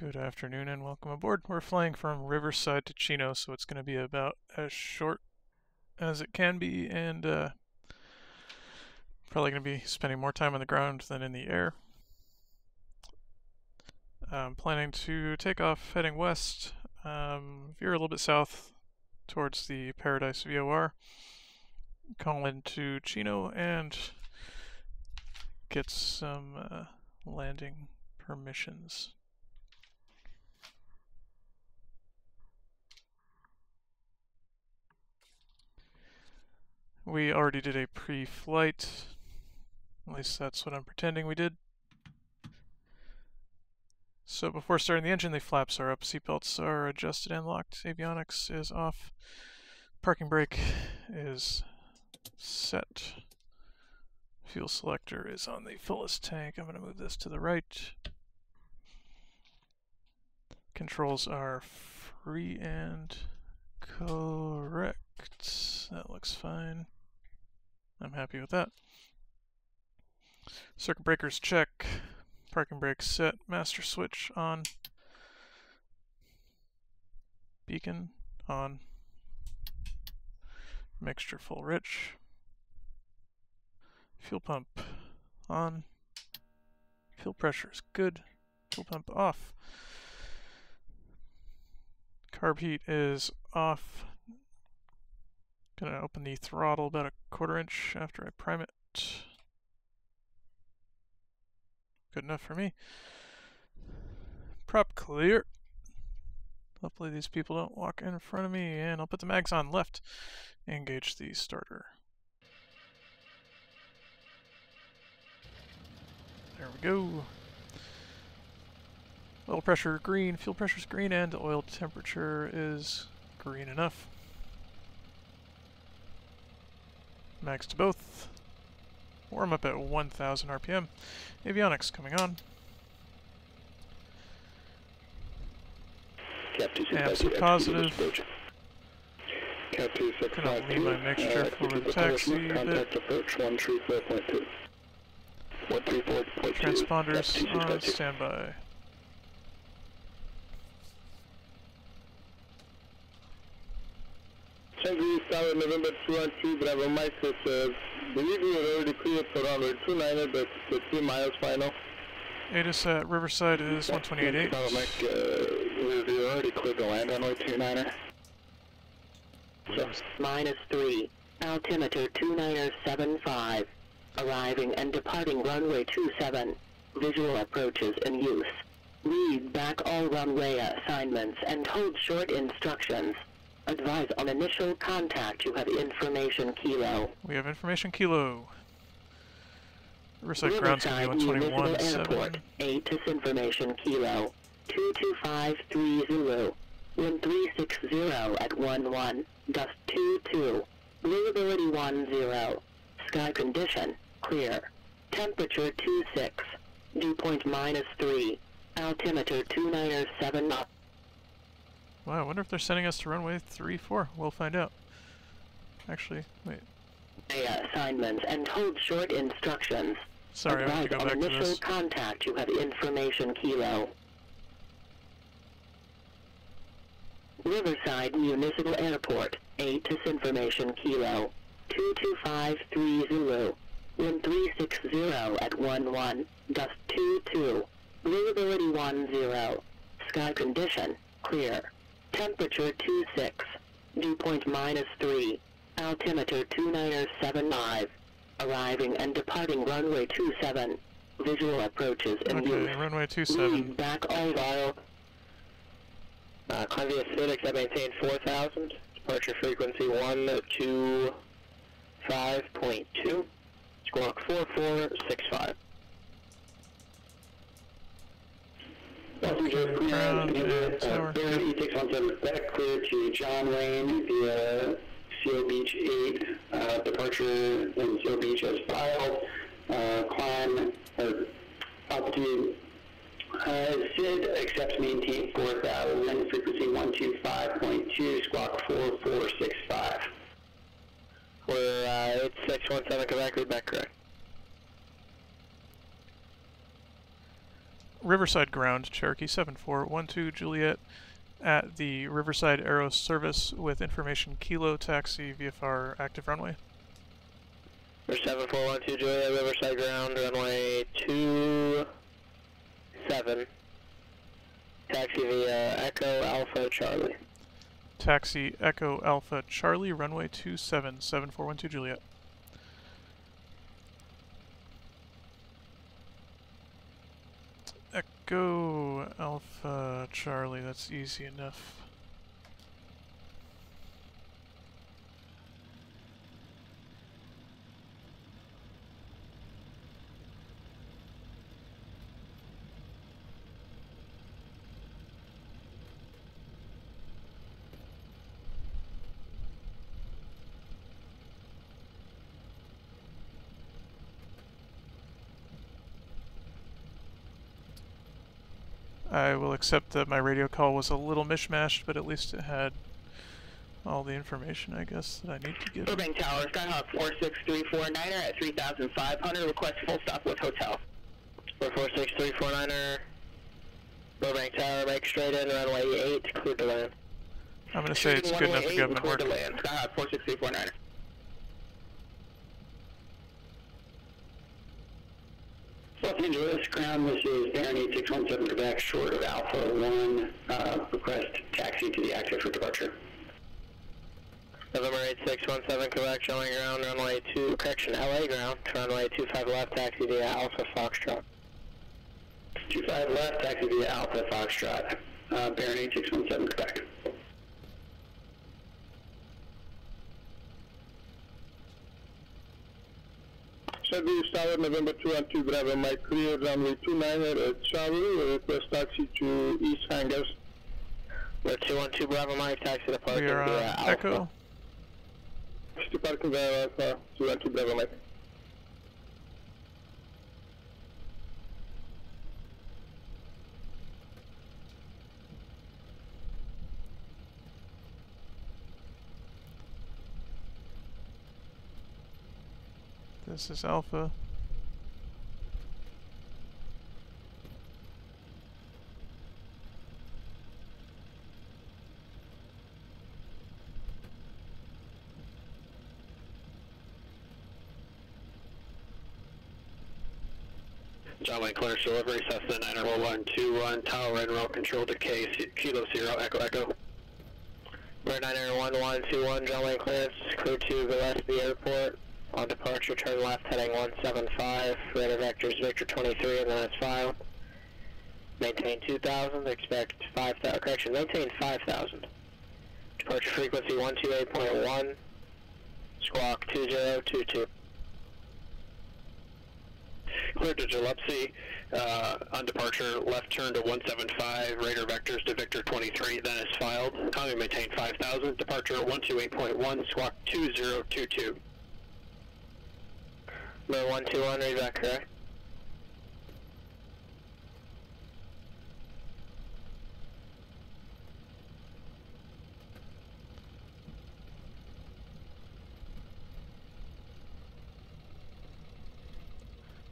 Good afternoon and welcome aboard. We're flying from Riverside to Chino, so it's going to be about as short as it can be, and probably going to be spending more time on the ground than in the air. I'm planning to take off heading west, veer a little bit south towards the Paradise VOR, call into Chino, and get some landing permissions. We already did a pre-flight, at least that's what I'm pretending we did. So before starting the engine, the flaps are up, seatbelts are adjusted and locked, avionics is off, parking brake is set, fuel selector is on the fullest tank. I'm going to move this to the right. Controls are free and correct. That looks fine. I'm happy with that. Circuit breakers check. Parking brake set. Master switch on. Beacon on. Mixture full rich. Fuel pump on. Fuel pressure is good. Fuel pump off. Carb heat is off. Gonna open the throttle about a 1/4 inch after I prime it. Good enough for me. Prop clear. Hopefully these people don't walk in front of me, and I'll put the mags on left. Engage the starter. There we go. Oil pressure green, fuel pressure's green, and oil temperature is green enough. Mags to both. Warm up at 1000 RPM. Avionics coming on. Amps are positive. Gonna leave my mixture for the taxi a bit. Transponders on standby. November 212, Bravo Mike says, believe we are already cleared for runway 29, but 3 miles final. ATIS at Riverside is 128.8. Bravo Mike, we already cleared to land runway 29er. -3, altimeter 29er75, arriving and departing runway 27, visual approaches in use. Read back all runway assignments and hold short instructions. Advise on initial contact. You have information kilo. We have information kilo. Riverside ground's gonna be 121.7. ATIS information kilo. 2253 Zulu. 1360 at 11. Dust 22. Visibility 10. Sky condition clear. Temperature 26. Dew point -3. Altimeter 29er7 knot. Wow, I wonder if they're sending us to runway 34. We'll find out. Actually, wait. Assignments and hold short instructions. Sorry, I have to go back to this. Initial contact, you have information kilo. Riverside Municipal Airport, ATIS information kilo. 2253 Zulu. 1360 at 11. Dust 22. Visibility 10. Sky condition clear. Temperature 26. Dew point -3. Altimeter 29er75. Arriving and departing runway 27. Visual approaches in use. Okay, runway 27. Read back all dial. Columbia Phoenix, I maintain 4000. Departure frequency 125.2. Squawk 4465. Ground and tower. E617 back clear to John Wayne via Seal Beach 8. Departure in Seal Beach as filed. Climb or altitude. SID accepts maintain 4000. Frequency 125.2. Squawk 4465. We're 8617 correctly back correct. Riverside ground, Cherokee 7412 Juliet at the Riverside Aero Service with information Kilo taxi VFR active runway. 7412 Juliet, Riverside ground, runway 27. Taxi via Echo Alpha Charlie. Taxi Echo Alpha Charlie, runway 27, 7412 Juliet. Echo Alpha Charlie, that's easy enough. I will accept that my radio call was a little mishmashed, but at least it had all the information, I guess, that I need to get. Burbank Tower, Skyhawk 46349er at 3,500, request full stop with hotel. 46349er, Burbank Tower, make straight in, runway 8, clear to land. I'm going to say it's good enough for government work. Skyhawk 46349er. Los Angeles ground, this is Baron 8617 Quebec, short of Alpha 1, request taxi to the active for departure. November 8617 Quebec, showing ground, runway 2, correction, LA ground, runway 25 left, taxi via Alpha Foxtrot. 25 left, taxi via Alpha Foxtrot, Baron 8617 Quebec. Service Tower, November 212 Bravo, Mike clear, runway 29er at Charlie, request taxi to East Hangars. We're 212 Bravo, Mike, taxi to parking We are via on Alpha. Echo. To parking via Alpha, 212 Bravo, Mike. This is Alpha. John Wayne clearance delivery, Cessna 90121, tower and route control to Kilo Sierra, Echo Echo. We're 91121, John Wayne clearance, clear to Gillespie Airport. On departure, turn left heading 175, radar vectors Victor 23, and then it's filed. Maintain 2,000, expect 5,000, correction, maintain 5,000. Departure frequency 128.1, squawk 2022. Clear to Gillespie, on departure, left turn to 175, radar vectors to Victor 23, then is filed. Coming maintain 5,000, departure at 128.1, squawk 2022. Number 121, read that correct?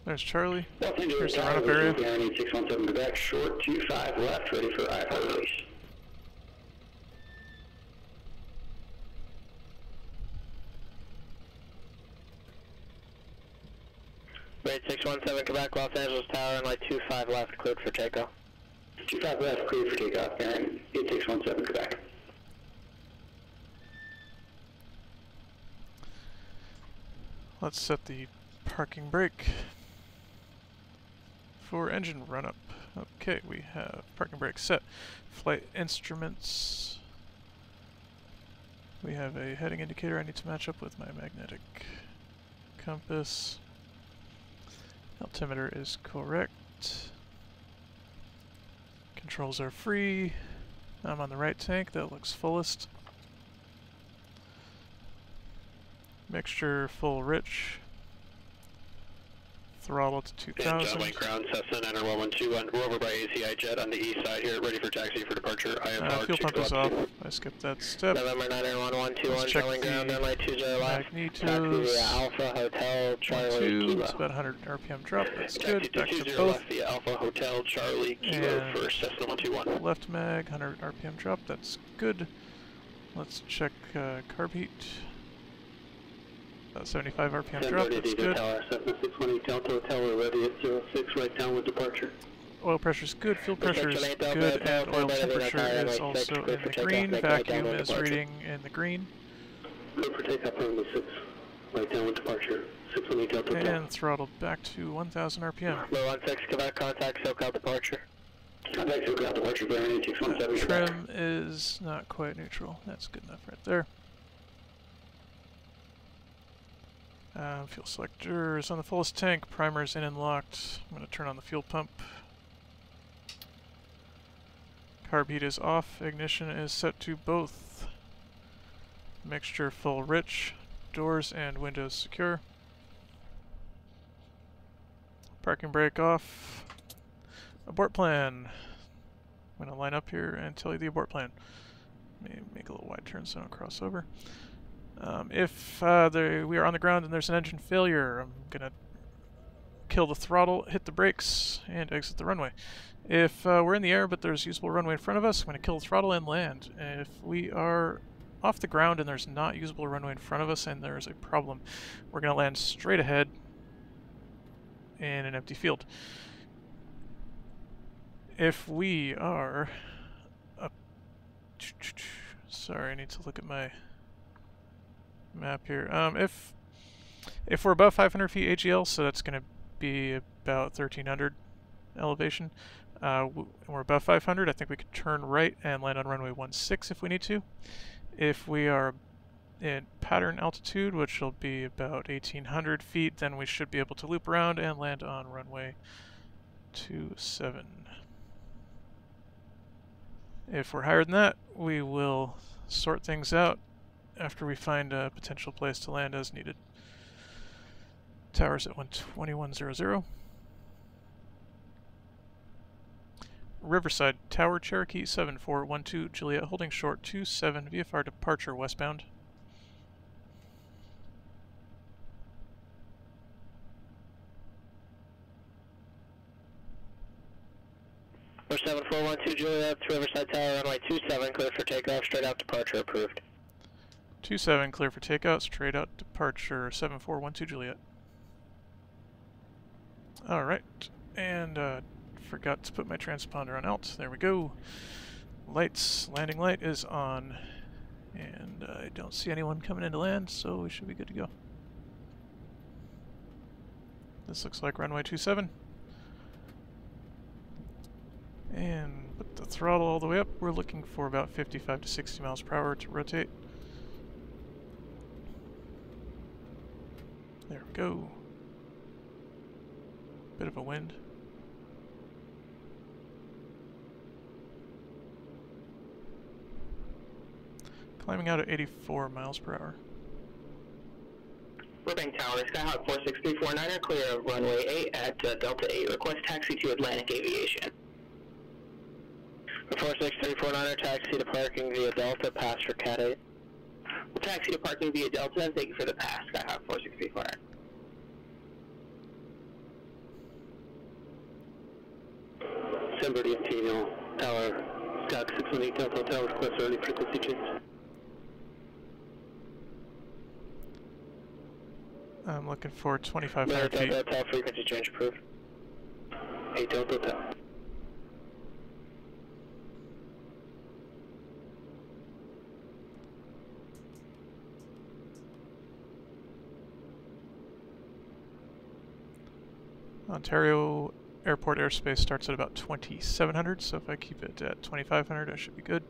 There's Charlie. Los Angeles Here's the Tower, run-up area. Baron 8617 Quebec, short 25 left, ready for IFR release. Rate 617 Quebec, Los Angeles Tower, runway 25 left, cleared for takeoff. 25 left, clear for takeoff, Baron 8617 Quebec. Let's set the parking brake for engine run-up. Okay, we have parking brake set. Flight instruments. We have a heading indicator I need to match up with my magnetic compass. Altimeter is correct. Controls are free. I'm on the right tank, that looks fullest. Mixture full rich. throttle to And 2000. downwind ground, Cessna 91121. We're over by ACI Jet on the east side here, ready for taxi for departure. IFR Fuel 2 pump is off. I skipped that step. November 91121, Let's check downwind ground, the runway 20 left. magnetos. Taxi via Alpha Hotel Charlie Kilo. It's about 100 RPM drop. That's Taxi good. Back to 20 both. left via Alpha Hotel Charlie Kilo And for Cessna 121. left mag, 100 RPM drop. That's good. Let's check carb heat. About 75 RPM drop. That's good. Tower, Cessna 618 Delta Hotel, we're ready at 06, right downwind departure. Oil pressure's good, fuel pressure is good, and oil temperature is also in the green. Vacuum is reading in the green. Clear for takeoff runway 6, right downwind departure, 618 Delta Hotel. And throttle back to 1000 RPM. Low 16, Quebec, contact SoCal departure. Contact SoCal departure, bearing 617. Trim is not quite neutral. That's good enough right there. Fuel selector is on the fullest tank. Primer is in and locked. I'm going to turn on the fuel pump. Carb heat is off. Ignition is set to both. Mixture full rich. Doors and windows secure. Parking brake off. Abort plan. I'm going to line up here and tell you the abort plan. Let me make a little wide turn so I don't cross over. If we are on the ground and there's an engine failure, I'm going to kill the throttle, hit the brakes, and exit the runway. If we're in the air but there's usable runway in front of us, I'm going to kill the throttle and land. If we are off the ground and there's not usable runway in front of us and there's a problem, we're going to land straight ahead in an empty field. If we are up... Sorry, I need to look at my map here. If we're above 500 feet AGL, so that's going to be about 1300 elevation, we're above 500, I think we could turn right and land on runway 16 if we need to. If we are in pattern altitude, which will be about 1800 feet, then we should be able to loop around and land on runway 27. If we're higher than that, we will sort things out after we find a potential place to land as needed. Tower's at 12100. Riverside, Tower Cherokee 7412 Juliet, holding short 27 VFR departure westbound. We're 7412 Juliet, Riverside Tower, runway 27, clear for takeoff, straight out departure approved. 27, clear for takeout, straight out departure, 7412 Juliet. Alright, and forgot to put my transponder on alt. There we go. Lights, landing light is on, and I don't see anyone coming in to land, so we should be good to go. This looks like runway 27. And put the throttle all the way up. We're looking for about 55 to 60 miles per hour to rotate. There we go. Bit of a wind. Climbing out at 84 miles per hour. Burbank Tower, Skyhawk 46349er, clear of runway 8 at Delta 8. Request taxi to Atlantic Aviation. 46349er, taxi to parking via Delta, pass for Cat 8. We'll taxi to parking via Delta and thank you for the pass, Skyhawk 46349er. December Antino, Tower, Skyhawk 618 Delta Tower, request early frequency change. I'm looking for 2,500 feet. Delta Hotel, frequency change approved. 8 Delta Hotel. Ontario Airport airspace starts at about 2,700, so if I keep it at 2,500, I should be good.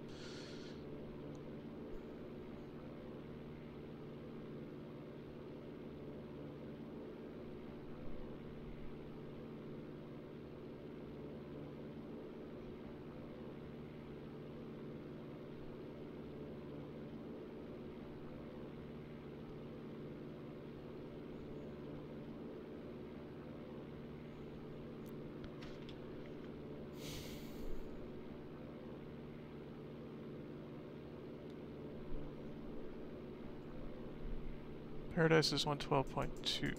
Paradise is 112.2.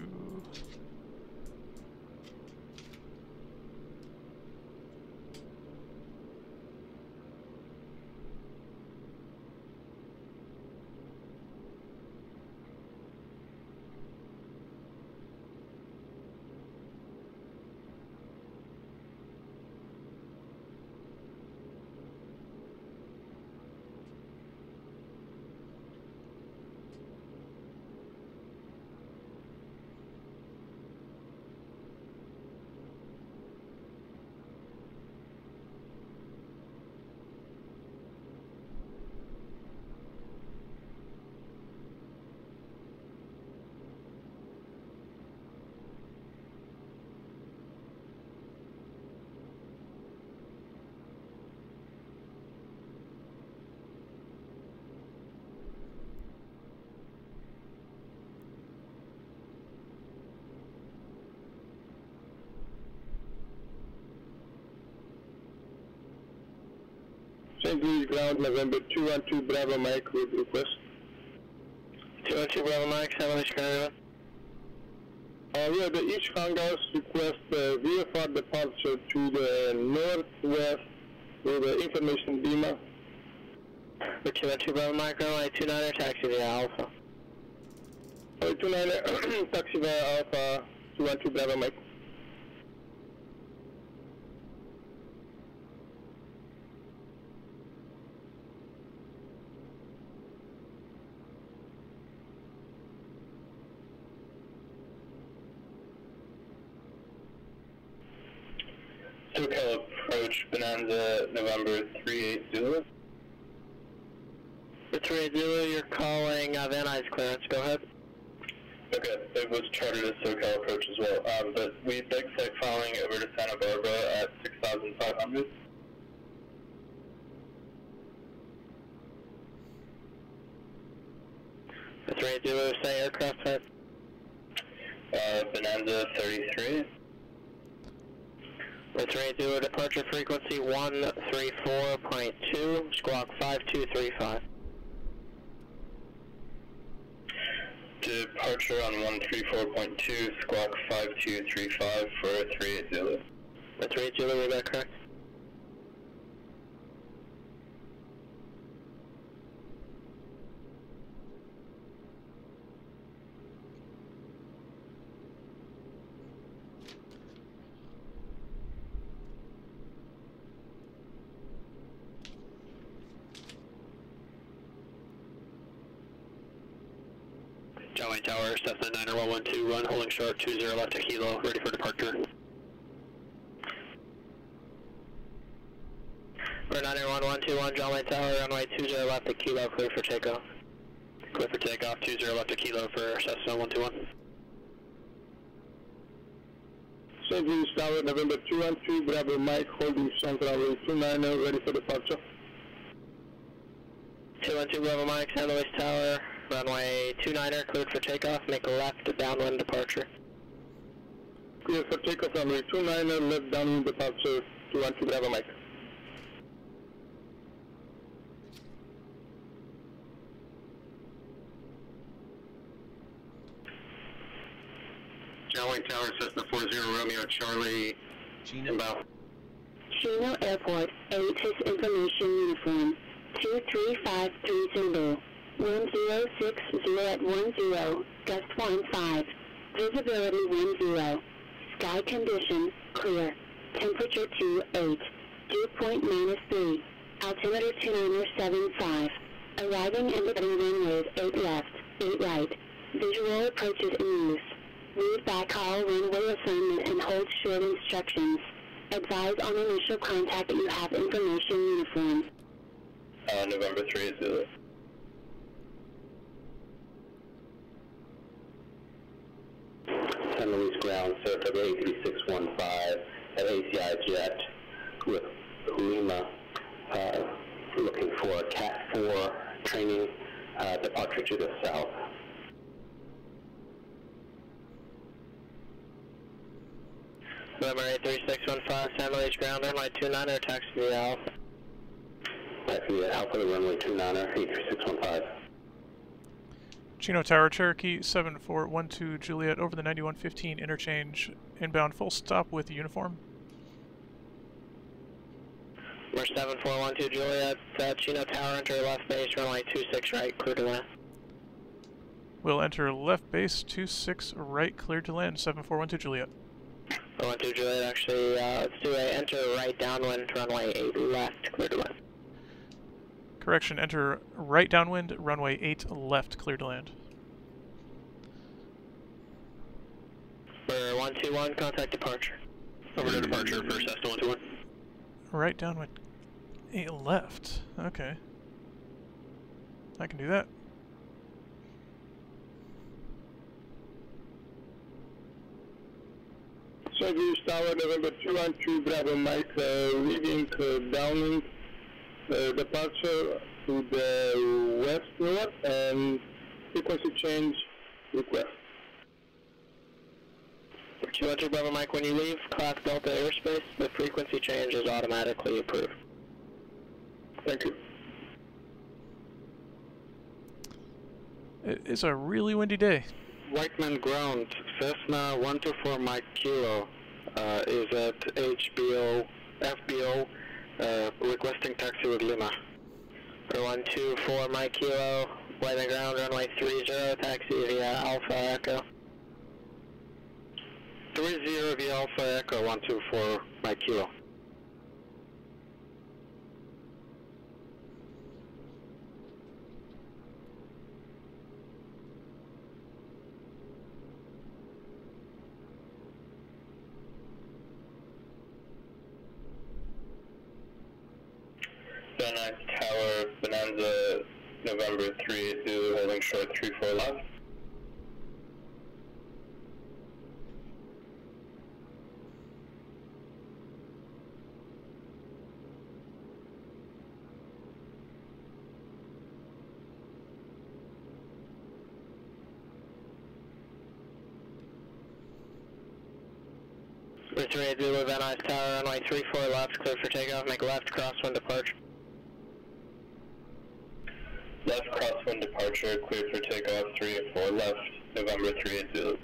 St. Louis ground, November 212 Bravo Mike with request. 212 Bravo Mike, 7 East Carolina. We have the East Congas request VFR departure to the northwest with the information beamer. 212 Bravo Mike, runway 29er, taxi via Alpha. 29er, taxi via Alpha, 212 Bravo Mike. SoCal approach Bonanza, November 38 Zulu. For 38 Zulu, you're calling Van Nuys clearance. Go ahead. Okay, it was chartered as SoCal approach as well, but we beg flight following over to Santa Barbara at 6,500. For 38 Zulu, say aircraft type. Bonanza 33. For 38 Zulu, departure frequency 134.2, squawk 5235. Departure on 134.2, squawk 5235 for 38 Zulu. For 38 Zulu, is that correct? Downwind Tower, Cessna 91112, run holding short, 20 left to Kilo, ready for departure. For 91121, Downwind Tower, runway 20 left to Kilo, clear for takeoff. Clear for takeoff, 20 left to Kilo for Cessna 121. St. Louis Tower, November 212 Bravo Mike, holding Central Runway 29er, ready for departure. 212 Bravo Mike, St. Louis Tower, runway 29er, cleared for takeoff, make a left, downwind departure. Clear for takeoff, runway 29er, left downwind departure, 212 Bravo Mike. Downwind Tower, Cessna 40 Romeo Charlie, inbound. Chino Airport, ATIS information uniform, 23530, 1060 at 10, gust 15, visibility 10, sky condition clear, temperature 28, dew point -3, altimeter 2975, arriving and departing runways 8 left, 8 right, visual approaches in use. Read back all runway assignment and hold short instructions. Advise on initial contact that you have information uniform. November 3 Zulu. San Luis ground, Saratoga 83615 at ACI Jet with Lima, looking for a Cat 4 training departure to the south. November 83615, San Luis ground, runway 29er, taxi via Alpha. Taxi via Alpha, runway 29er, 83615. Chino Tower, Cherokee, 7412 Juliet, over the 9115 interchange, inbound full stop with uniform. We're 7412 Juliet, Chino Tower, enter left base, runway 26 right, clear to land. We'll enter left base, 26 right, cleared to land, 7412 Juliet. 12 Juliet, actually, let's do a enter right downwind, runway 8 left, clear to land. Correction, enter right downwind, runway 8 left, clear to land. We're 121, contact departure. Over to departure for Cessna 121. Right downwind, 8 left. Okay. I can do that. Service Tower, November 212, Bravo Mike, leading downwind departure to the west-north and frequency change request. 212 Bravo Mike, when you leave Class Delta airspace, the frequency change is automatically approved. Thank you. It is a really windy day. Whiteman ground, Cessna 124 Mike Kilo is at FBO, requesting taxi with Lima. For 124 Mike Kilo, Whiteman ground, runway 30, taxi via Alpha Echo. 30 via Alpha Echo, 124 Mike Kilo. Van Nuys Tower, Bonanza, November 382, holding short 34 left. We're 380 Van Nuys Tower, runway 34 left, clear for takeoff, make left, crosswind departure. Left crosswind departure, cleared for takeoff 384 left, November 380.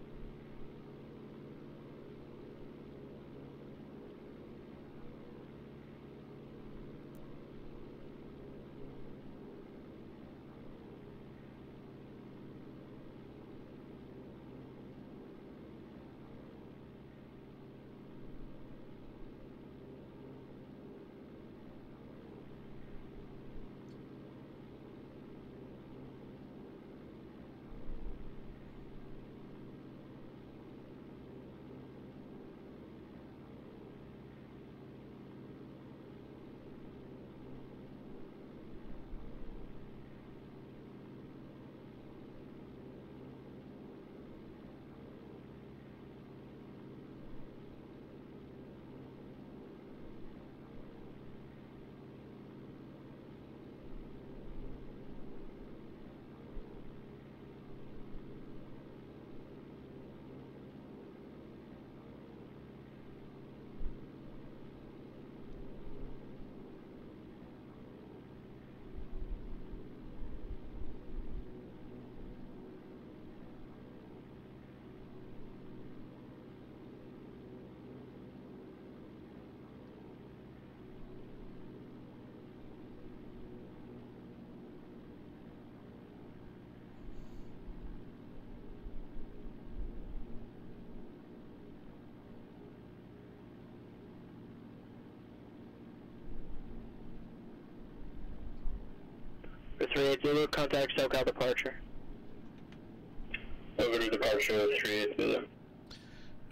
For 380, contact SoCal departure. Over to departure 380.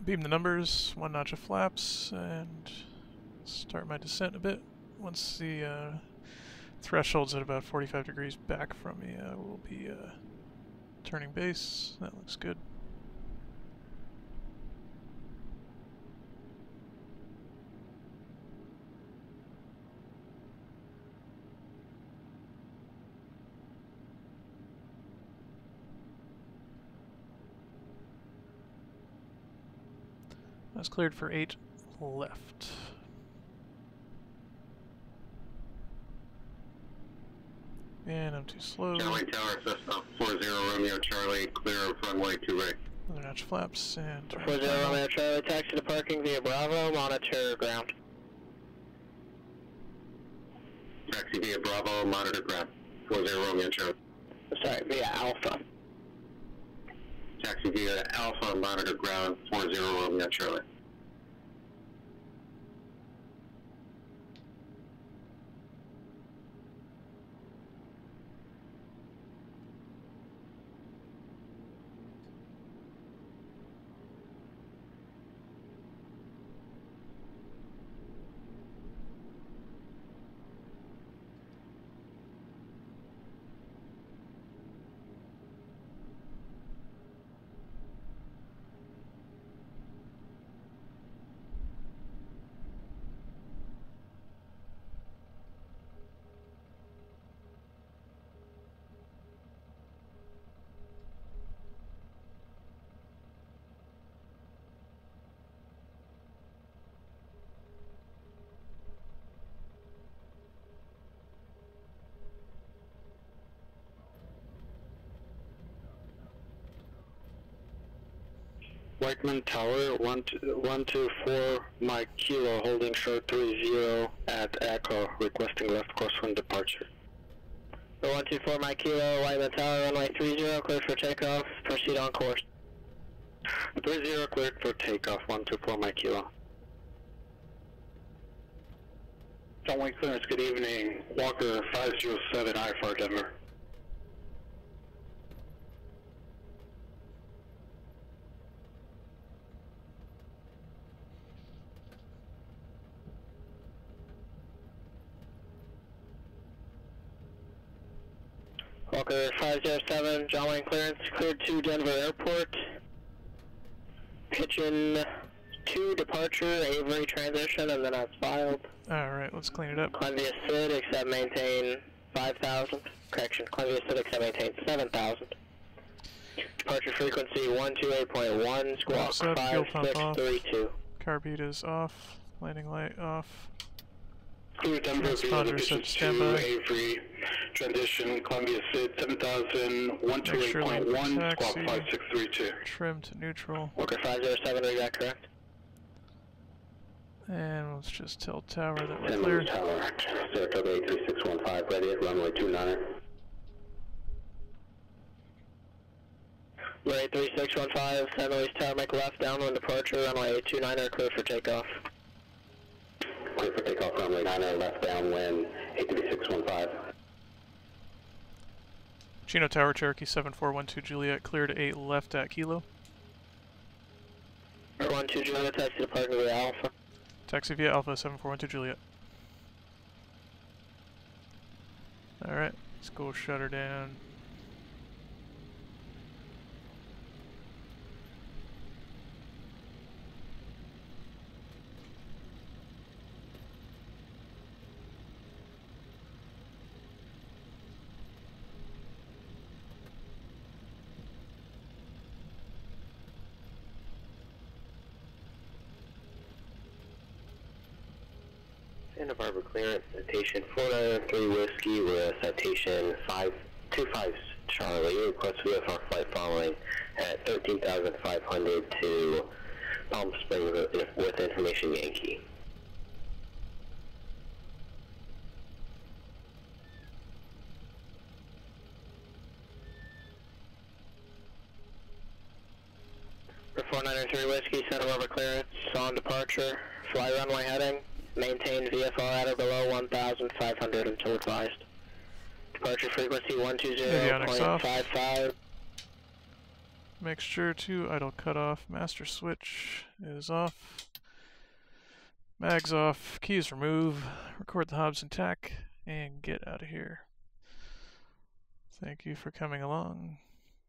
Beam the numbers, 1 notch of flaps, and start my descent a bit. Once the threshold's at about 45 degrees back from me, we'll be turning base. That looks good. That's cleared for 8 left. And I'm too slow. Charlie Tower, Cessna 40 Romeo Charlie, clear of runway 2 right. Other notch flaps and 40 Romeo Charlie, taxi to parking via Bravo, monitor ground. Taxi via Bravo, monitor ground. 40 Romeo Charlie. Sorry, via Alpha. Taxi via Alpha, monitor ground, 40 Romeo Charlie. Whiteman Tower, 124 Mike Kilo, holding short 30 at Echo, requesting left crosswind departure. 124 Mike Kilo, Whiteman Tower, runway 30, cleared for takeoff, proceed on course. 30 cleared for takeoff, 124 Mike Kilo. Downwind clearance, good evening. Walker 507 IFR Denver. Walker 507, John Wayne clearance, cleared to Denver Airport. Pigeon 2 departure, Avery transition, and then that's filed. Alright, let's clean it up. Columbia Sid, accept maintain 5,000. Correction, Columbia Sid, accept maintain 7,000. Departure frequency 128.1, squawk Fuel pump off. 5632. Carb is off. Landing light off. Clear Denver, Transponder set standby. Avery, transition, Columbia Sid 7000, 128.1, squawk 5632. Trim to neutral. Walker 507, is that correct? And let's just tell Tower that we're Denver clear. Tower, Saratoga 83615, ready at runway 29er. Runway 3615, San Luis Tower, make left, downwind departure, runway 829er, clear for takeoff. Clear for takeoff, runway 9er, left downwind, 83615. Chino Tower, Cherokee 7412 Juliet, clear to 8 left at Kilo. 12 Juliet, taxi to parking via Alpha. Taxi via Alpha 7412 Juliet. Alright, let's go shut her down. Santa Barbara clearance, citation 493 Whiskey with citation 525 Charlie, request VFR flight following at 13,500 to Palm Springs with information Yankee. For 493 Whiskey, Santa Barbara clearance, on departure, fly runway heading, maintain VFR at or below 1,500 until advised. Departure frequency 120.55. Make sure to idle cutoff. Master switch is off. Mags off. Keys remove. Record the Hobson tack and get out of here. Thank you for coming along.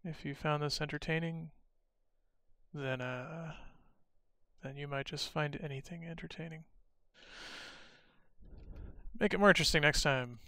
If you found this entertaining, then you might just find anything entertaining. Make it more interesting next time.